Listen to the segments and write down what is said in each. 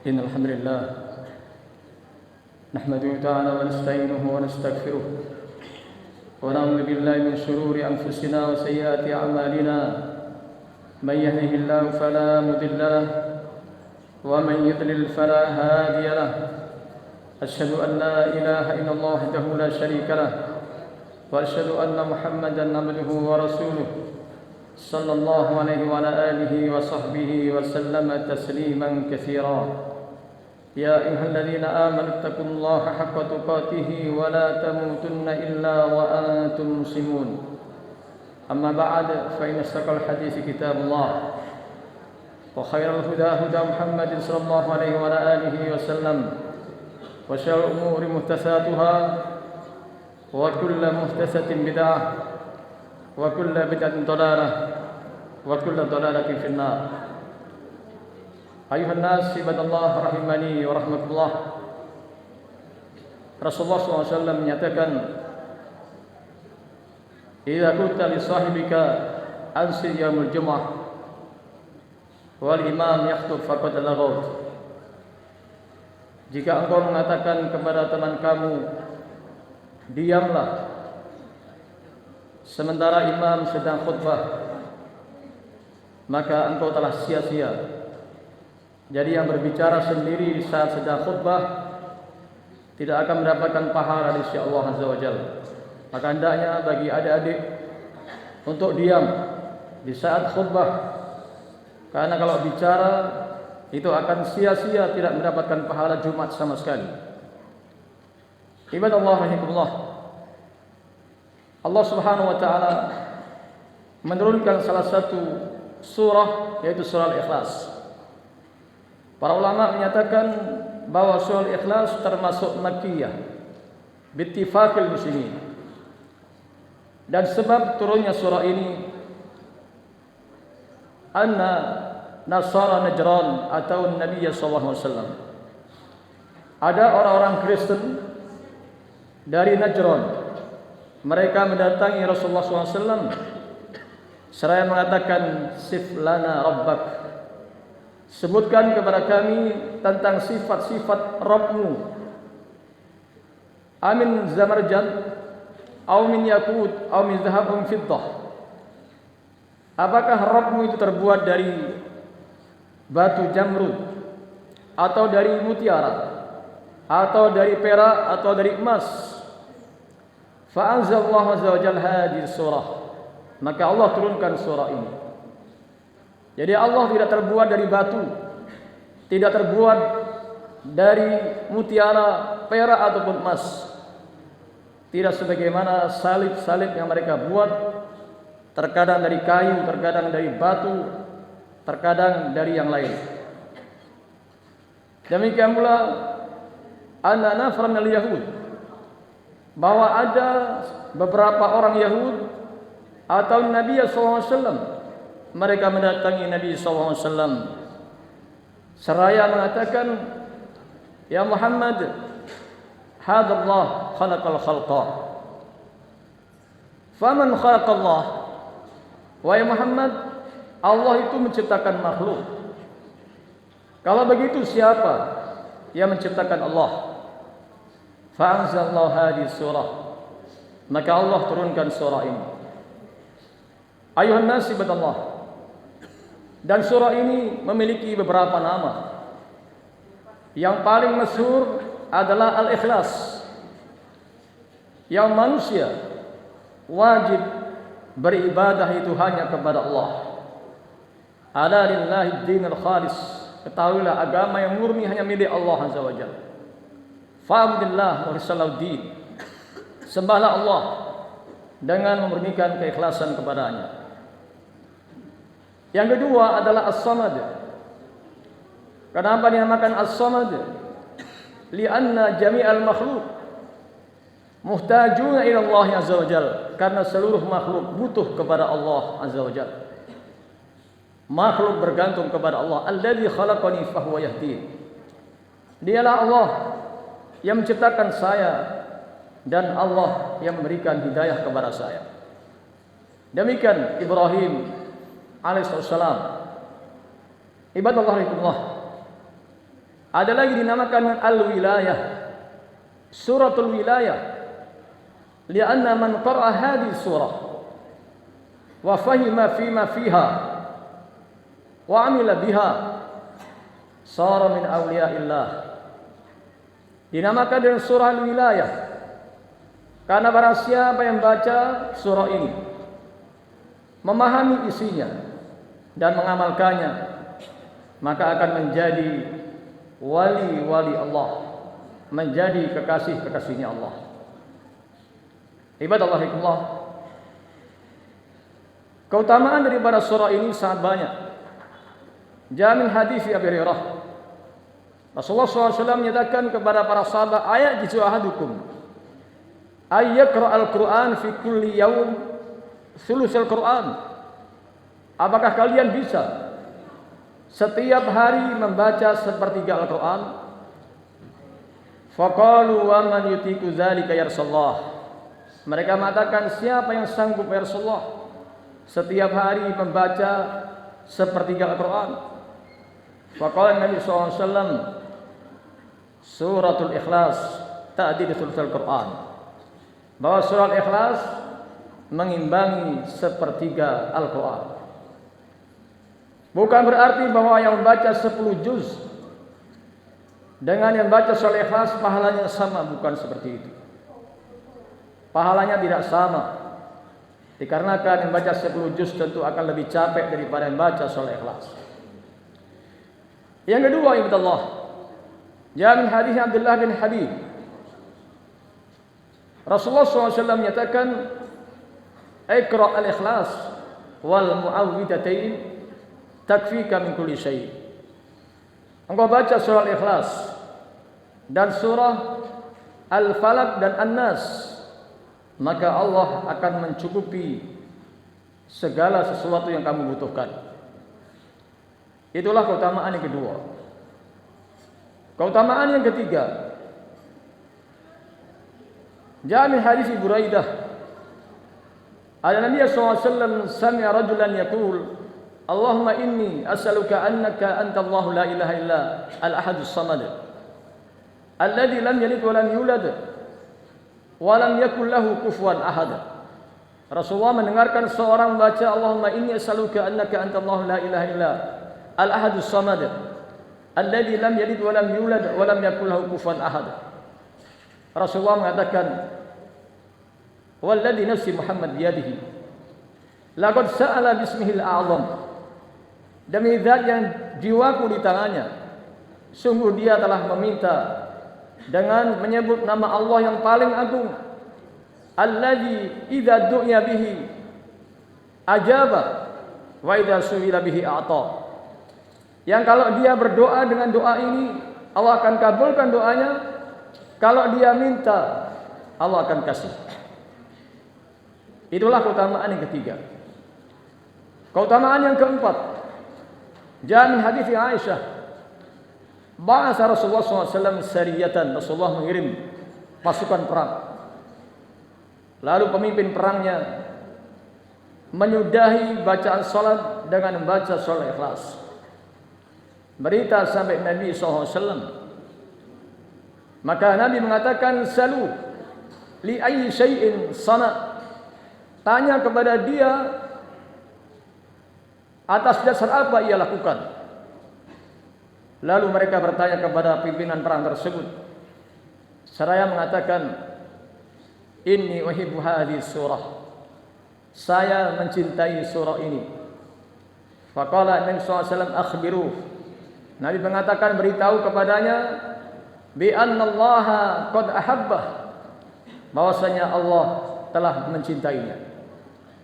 إن الحمد لله نحمده تعالى ونستعينه ونستغفره ونعوذ بالله من شرور أنفسنا وسيئات أعمالنا من يهده الله فلا مضل له ومن يضلل فلا هادي له أشهد أن لا إله إلا الله وحده لا شريك له وأشهد أن محمدا عبده ورسوله صلى الله عليه وعلى آله وصحبه وسلم تسليما كثيرا يا أيها الذين آمنوا اتقوا الله حق تقاته ولا تموتن إلا وأنتم مسلمون أما بعد فإن أصدق الحديث كتاب الله وخير الهدى هدى محمد صلى الله عليه وعلى آله وسلم وشر الأمور محدثاتها وكل محدثة بدعة وكل بدعة ضلالة وكل ضلالة في النار. أيها الناس عباد الله rahimani wa rahmatullah. Rasulullah SAW menyatakan, "Idza qulta li sahibika ansi yaumul jumu'ah wal imam yakhthub faqad laghawt." Jika engkau mengatakan kepada teman kamu, diamlah sementara imam sedang khutbah, maka engkau telah sia-sia. Jadi yang berbicara sendiri saat sedang khutbah tidak akan mendapatkan pahala di sisi Allah Azza wa Jalla. Maka hendaknya bagi adik-adik untuk diam di saat khutbah, karena kalau bicara itu akan sia-sia, tidak mendapatkan pahala Jumat sama sekali. Ibadallah rahimahullah, Allah Subhanahu wa taala menurunkan salah satu surah, yaitu surah Al-Ikhlas. Para ulama menyatakan bahwa surah Al-Ikhlas termasuk Makkiyah bittifaqil muslimin. Dan sebab turunnya surah ini, anna Nasara Najran atau Nabi sallallahu alaihi wasallam. Ada orang-orang Kristen dari Najran. Mereka mendatangi Rasulullah SAW seraya mengatakan, "Sif lana rabbak." Sebutkan kepada kami tentang sifat-sifat Rabbmu. Amin zamarjad, au min yakut, au min zahab, au min fiddah. Apakah Rabbmu itu terbuat dari batu jamrud, atau dari mutiara, atau dari perak, atau dari emas? Fa'anzalallahu azza wa jalla hadhihi surah. Maka Allah turunkan surah ini. Jadi Allah tidak terbuat dari batu, tidak terbuat dari mutiara, perak ataupun emas. Tidak sebagaimana salib-salib yang mereka buat, terkadang dari kayu, terkadang dari batu, terkadang dari yang lain. Demikian pula anna nafran al-yahud, bahwa ada beberapa orang Yahud atau Nabi SAW, mereka mendatangi Nabi SAW seraya mengatakan, "Ya Muhammad, hadallah khalaqal khalqa." Faman khalaqallah? Wahai Muhammad, Allah itu menciptakan makhluk. Kalau begitu siapa yang menciptakan Allah? Fa'anzalallahu hadhihi surah. Maka Allah turunkan surah ini. Ayuhan nas ibadallah. Dan surah ini memiliki beberapa nama. Yang paling masyhur adalah Al-Ikhlas, yang manusia wajib beribadah itu hanya kepada Allah. Ala lillahi dinul khalis. Ketahuilah, agama yang murni hanya milik Allah Azza wa Jalla. Fa'budillah wa risalahu din. Sembahlah Allah dengan memurnikan keikhlasan kepadanya. Yang kedua adalah As-Samad. Kenapa dinamakan As-Samad? Lianna jami'al makhluk muhtajuna ila Allah Azza wa Jalla. Karena seluruh makhluk butuh kepada Allah Azza wa Jalla. Makhluk bergantung kepada Allah. Alladzi khalaqani fahuwa yahdin. Dialah Allah yang menciptakan saya, dan Allah yang memberikan hidayah kepada saya. Demikian Ibrahim alaihissalam. Ibadallah rahimahullah. Ada lagi dinamakan Al-Wilayah, Suratul Wilayah, lianna man qara'a hadhihi surah wa fahima fima fiha wa amila biha sara min awliyaillah. Dinamakan dengan surah Al-Wilayah karena barang siapa yang baca surah ini, memahami isinya dan mengamalkannya, maka akan menjadi wali-wali Allah, menjadi kekasih-kekasihnya Allah. Ibadallahillah, keutamaan daripada surah ini sangat banyak. Jamin hadis Abi Hurairah, Rasulullah SAW menyatakan kepada para sahabat, ayat jizu ahadukum ay yaqra al-Quran fi kulli yaum thulutsal Quran. Apakah kalian bisa setiap hari membaca sepertiga Al-Quran? Faqalu wa man yutiku dzalika ya Rasulullah. Mereka mengatakan, siapa yang sanggup ya Rasulullah setiap hari membaca sepertiga Al-Quran? Faqala Nabi SAW, Suratul Ikhlas ta'dil thulutsal Quran. Bahwa surat Ikhlas mengimbangi sepertiga Al-Quran. Bukan berarti bahwa yang membaca 10 juz dengan yang membaca surat Ikhlas pahalanya sama, bukan seperti itu. Pahalanya tidak sama. Dikarenakan yang membaca 10 juz tentu akan lebih capek daripada yang membaca surat Ikhlas. Yang kedua, ibadallah, jamin hadis Abdullah bin Habib, Rasulullah SAW menyatakan, Iqra al-Ikhlas wal mu'awwidhatain takfika min kulli syai'. Engkau baca surah Al-Ikhlas dan surah Al-Falaq dan An-Nas, maka Allah akan mencukupi segala sesuatu yang kamu butuhkan. Itulah keutamaan yang kedua. Keutamaan yang ketiga, jami hadis Buraidah, Nabi sallallahu alaihi wasallam sami'a rajulan yaqul, Allahumma inni as'aluka annaka anta Allahu la ilaha illa al-ahadus samad alladzi lam yalid wa lam yulad wa lam yakul lahu kufuwan ahad. Rasulullah mendengarkan seorang membaca, Allahumma inni as'aluka annaka anta Allahu la ilaha illa al-ahadus samad alladzi lam yalid wa lam yulad wa lam yakul lahu kufuwan ahad. Rasulullah mengatakan, walladzi nafsi Muhammad biyadihi laqad sa'ala bismihil a'zam, demi zat yang jiwaku di tangannya, sungguh dia telah meminta dengan menyebut nama Allah yang paling agung, alladzi idza du'iya bihi ajaba wa idza su'ila bihi a'ta, yang kalau dia berdoa dengan doa ini Allah akan kabulkan doanya, kalau dia minta Allah akan kasih. Itulah keutamaan yang ketiga. Keutamaan yang keempat, jamin hadis Aisyah, ba'asa Rasulullah SAW sariyatan, Rasulullah mengirim pasukan perang. Lalu pemimpin perangnya menyudahi bacaan salat dengan membaca surah Ikhlas. Berita sampai Nabi SAW. Maka Nabi mengatakan, salu li ayyi syai'in sana. Tanya kepada dia atas dasar apa ia lakukan. Lalu mereka bertanya kepada pimpinan perang tersebut, seraya mengatakan, inni uhibbu hadhihi surah, saya mencintai surah ini. Faqala Nabi SAW, akhbiru, Nabi mengatakan, beritahu kepadanya, bi anna Allaha qad ahabbah, bahwasanya Allah telah mencintainya.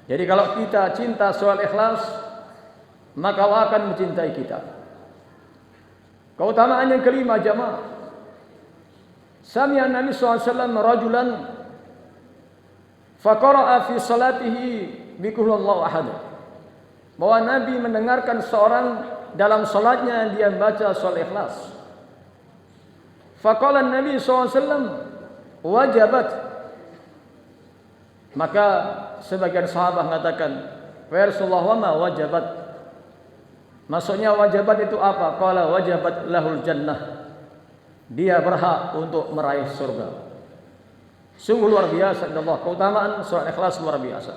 Jadi kalau kita cinta surah Ikhlas, maka Allah akan mencintai kita. Keutamaan yang kelima, jamaah, sami'a Nabi SAW rajulan faqara'a fi salatihi bi qul huwallahu ahad, bahwa Nabi mendengarkan seorang dalam salatnya dia membaca surah Ikhlas. Faqala Nabi SAW, wajabat. Maka sebagian sahabat mengatakan, ya Rasulullah, wa ma wajabat? Maksudnya wajabat itu apa? Qala wajabat lahul jannah. dia berhak untuk meraih surga. Sungguh luar biasa Allah, keutamaan surat Ikhlas luar biasa.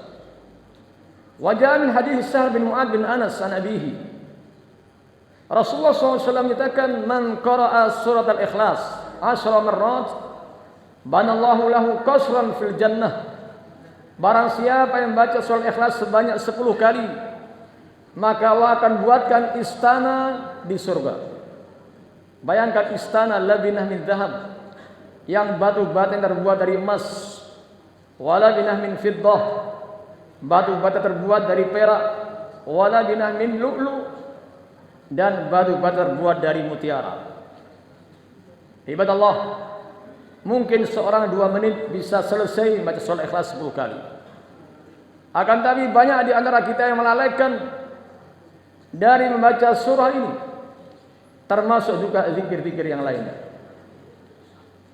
Wa jaa min hadits Sa'd bin Mu'adz bin Anas an abihi. Rasulullah SAW menyatakan, man qara'a surat al-Ikhlas 10 marrat banallahu lahu qasran fil jannah. Barang siapa yang baca surat Ikhlas sebanyak 10 kali, maka Allah akan buatkan istana di surga. Bayangkan istana labinah min dhahab, yang batu-bata yang terbuat dari emas, wala binah min fiddah, batu-bata terbuat dari perak, wala binah min lu'lu, dan batu-bata terbuat dari mutiara. Ibadallah, mungkin seorang 2 menit bisa selesai membaca surah Ikhlas 10 kali. Akan tapi banyak di antara kita yang melalaikan dari membaca surah ini, termasuk juga zikir-zikir yang lainnya.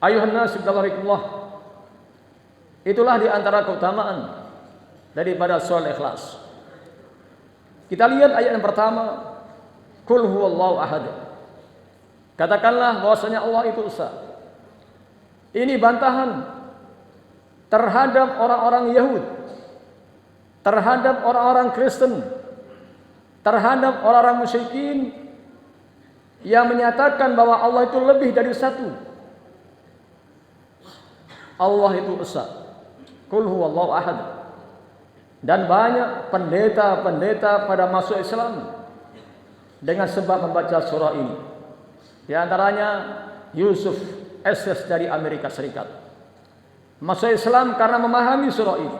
Ayuhan nas billahikumullah, itulah di antara keutamaan daripada surah Ikhlas. Kita lihat ayat yang pertama, Qul huwallahu ahad. Katakanlah bahwasanya Allah itu esa. Ini bantahan terhadap orang-orang Yahudi, terhadap orang-orang Kristen, terhadap orang-orang musyrikin yang menyatakan bahwa Allah itu lebih dari satu. Allah itu esa. Qul huwallahu ahad. Dan banyak pendeta-pendeta pada masuk Islam dengan sebab membaca surah ini. Di antaranya Yusuf SS dari Amerika Serikat. Masuk Islam karena memahami surah ini.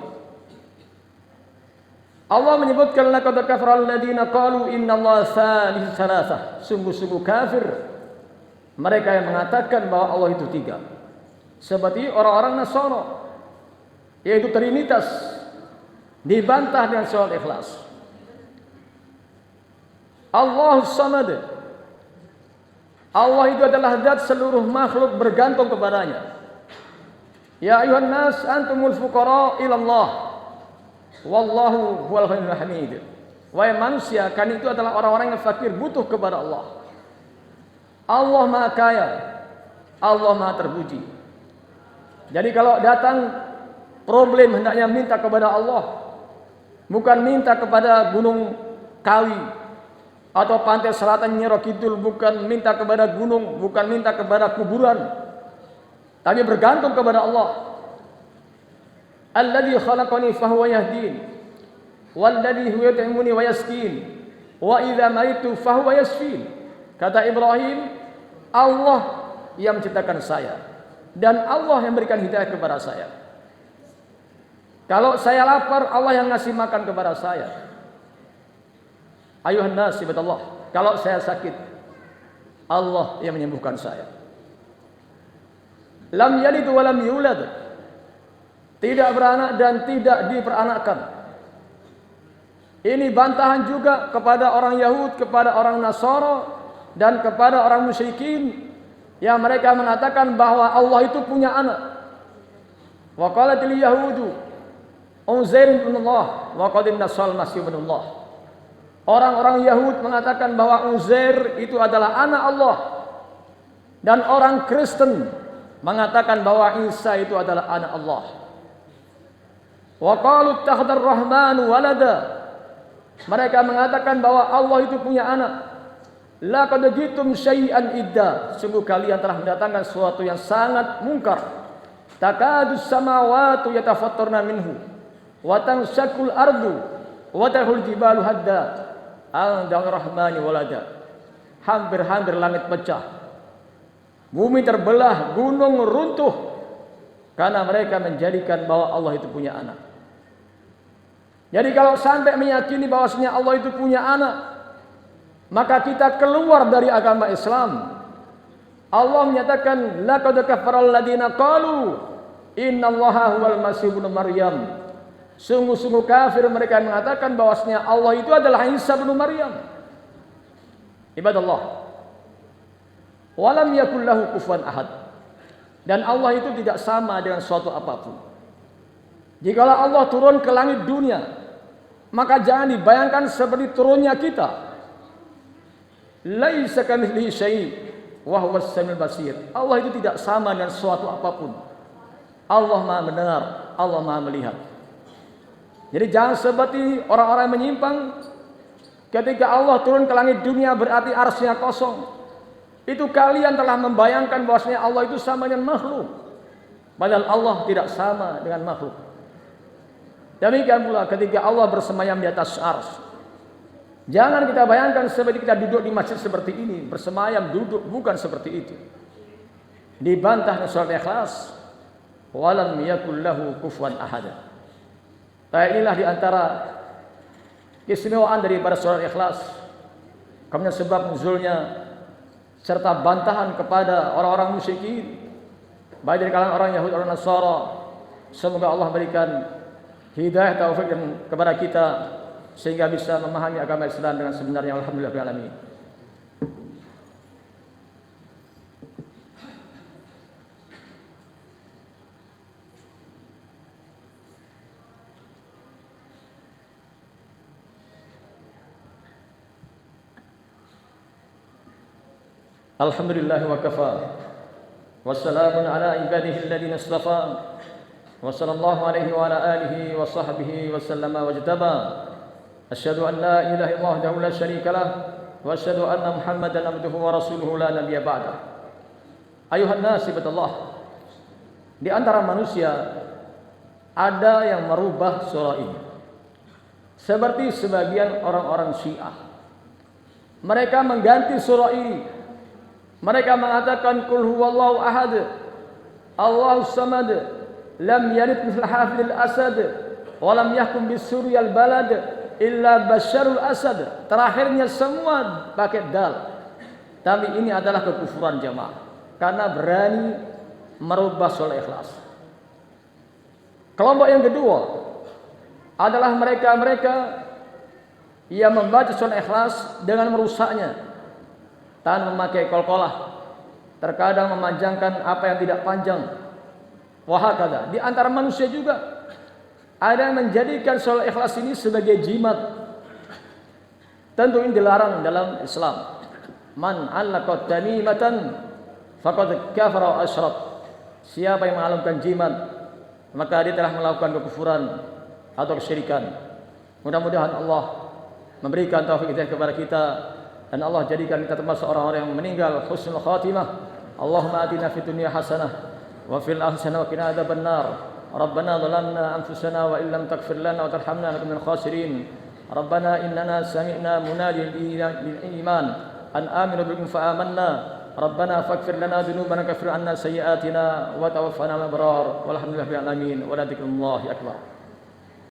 Allah menyebutkan laqad kafara alladziina qalu innallaha tsalitsu tsalatsah. Sungguh-sungguh kafir mereka yang mengatakan bahwa Allah itu 3. Seperti orang-orang Nasara, yaitu Trinitas, dibantah dengan surat Ikhlas. Allahus Samad. Allah itu adalah zat seluruh makhluk bergantung kepadanya. Ya ayuhan nas antumul fuqara ila Allah, wallahu huwal ghaniyul hamid. Wahai manusia, kalian itu adalah orang-orang yang fakir, butuh kepada Allah. Allah Maha Kaya, Allah Maha Terpuji. Jadi kalau datang problem hendaknya minta kepada Allah, bukan minta kepada Gunung Kawi atau pantai selatan Nyiro Kidul, bukan minta kepada gunung, bukan minta kepada kuburan, tapi bergantung kepada Allah. Alladzi khalaqani fahuwa yahdin, walladzi huwa yut'imuni wa yasqin, wa idza maritu fahuwa yashfin. Kata Ibrahim, Allah yang menciptakan saya dan Allah yang berikan hidayah kepada saya. Kalau saya lapar, Allah yang ngasih makan kepada saya. Ayuhan nas ibadallah, kalau saya sakit, Allah yang menyembuhkan saya. Lam yalid wa lam yulad, tidak beranak dan tidak diperanakkan. Ini bantahan juga kepada orang Yahud, kepada orang Nasara, dan kepada orang musyrikin yang mereka mengatakan bahwa Allah itu punya anak. Wa qalatil yahudu Uzair ibn Allah wa qadim nasal masih ibn Allah. Orang-orang Yahud mengatakan bahwa Uzair itu adalah anak Allah, dan orang Kristen mengatakan bahwa Isa itu adalah anak Allah. Wa qalu ittakhadar rahmanu walada. Mereka mengatakan bahwa Allah itu punya anak. Laqad jitum syai'an idda, sungguh kalian telah mendatangkan sesuatu yang sangat mungkar. Takadus samawati yatafattarna minhu wa tansakul ardu wa tahul jibalu hadda an rahmani walada. Hampir-hampir langit pecah, bumi terbelah, gunung runtuh, karena mereka menjadikan bahwa Allah itu punya anak. Jadi kalau sampai meyakini bahwasanya Allah itu punya anak, maka kita keluar dari agama Islam. Allah menyatakan laqad kafaral ladina qalu innallaha huwal masih ibnu Maryam. Sungguh-sungguh kafir mereka yang mengatakan bahwasanya Allah itu adalah Isa bin Maryam. Ibadallah, walam yakul lahu kufuwan ahad. Dan Allah itu tidak sama dengan suatu apapun. Jikalau Allah turun ke langit dunia, maka jangan dibayangkan seperti turunnya kita. Laisa kamitslihi syai', wa huwas samiul basir. Allah itu tidak sama dengan sesuatu apapun. Allah Maha mendengar, Allah Maha melihat. Jadi jangan seperti orang-orang yang menyimpang. Ketika Allah turun ke langit dunia berarti arsy-Nya kosong. Itu kalian telah membayangkan bahwasanya Allah itu sama dengan makhluk. Padahal Allah tidak sama dengan makhluk. Demikian pula ketika Allah bersemayam di atas arsy. Jangan kita bayangkan seperti kita duduk di masjid seperti ini, bersemayam duduk, bukan seperti itu. Dibantah dengan surat Ikhlas, walam yakul lahu kufuwan ahad. Inilah di antara keistimewaan daripada surat Ikhlas. Kemudian sebab nuzulnya serta bantahan kepada orang-orang musyrikin, baik dari kalangan orang Yahudi atau Nasara. Semoga Allah berikan hidayah taufik kepada kita sehingga bisa memahami agama Islam dengan sebenarnya. Alhamdulillahirabbil alamin. Alhamdulillah wa kafa. Wassalamun ala ibadihi alladhina istafa. Wa sallallahu alaihi wa ala alihi wa sahbihi wa sallama wajtaba. Asyhadu an la ilaha illallah wahdahu la syarika lah wa asyhadu anna Muhammadan abduhu wa rasuluhu la nabiyya ba'dah. Ayuhan nas ibadallah. Di antara manusia ada yang merubah surah ini. Seperti sebagian orang-orang Syiah. Mereka mengganti surah ini. Mereka mengatakan qul huwallahu ahad, Allahus samad, lam yalid mithl hafidil asad, wa lam yahkum bisuriyal balad illa basyarul asad. Terakhirnya semua pakai dal. Tapi ini adalah kekufuran jamaah karena berani merubah surah Ikhlas. Kelompok yang kedua adalah mereka-mereka yang membaca surah Ikhlas dengan merusaknya. Tanpa memakai qalqalah, terkadang memanjangkan apa yang tidak panjang. Wahakadha. Di antara manusia juga ada yang menjadikan surah Ikhlas ini sebagai jimat. Tentu ini dilarang dalam Islam. Man 'allaqa tamimatan faqad kafara wa asyrak. Siapa yang mengalungkan jimat, maka dia telah melakukan kekufuran atau kesyirikan. Mudah-mudahan Allah memberikan taufik kepada kita. Dan Allah jadikan kita termasuk orang-orang yang meninggal husnul khatimah. Allahumma atina fid dunya hasanah wa fil akhirati hasanah wa qina adzabannar. Rabbana dhalamna anfusana wa illam taghfir lana wa tarhamna lanakunanna minal khasirin. Rabbana innana sami'na munadiyan lil iman an aminu bikum fa amanna. Rabbana faghfir lana dhunubana kaffir 'anna sayyi'atina wa tawaffana ma'al abrar. Walhamdulillahil alamin. Wa la dzikrullahi akbar.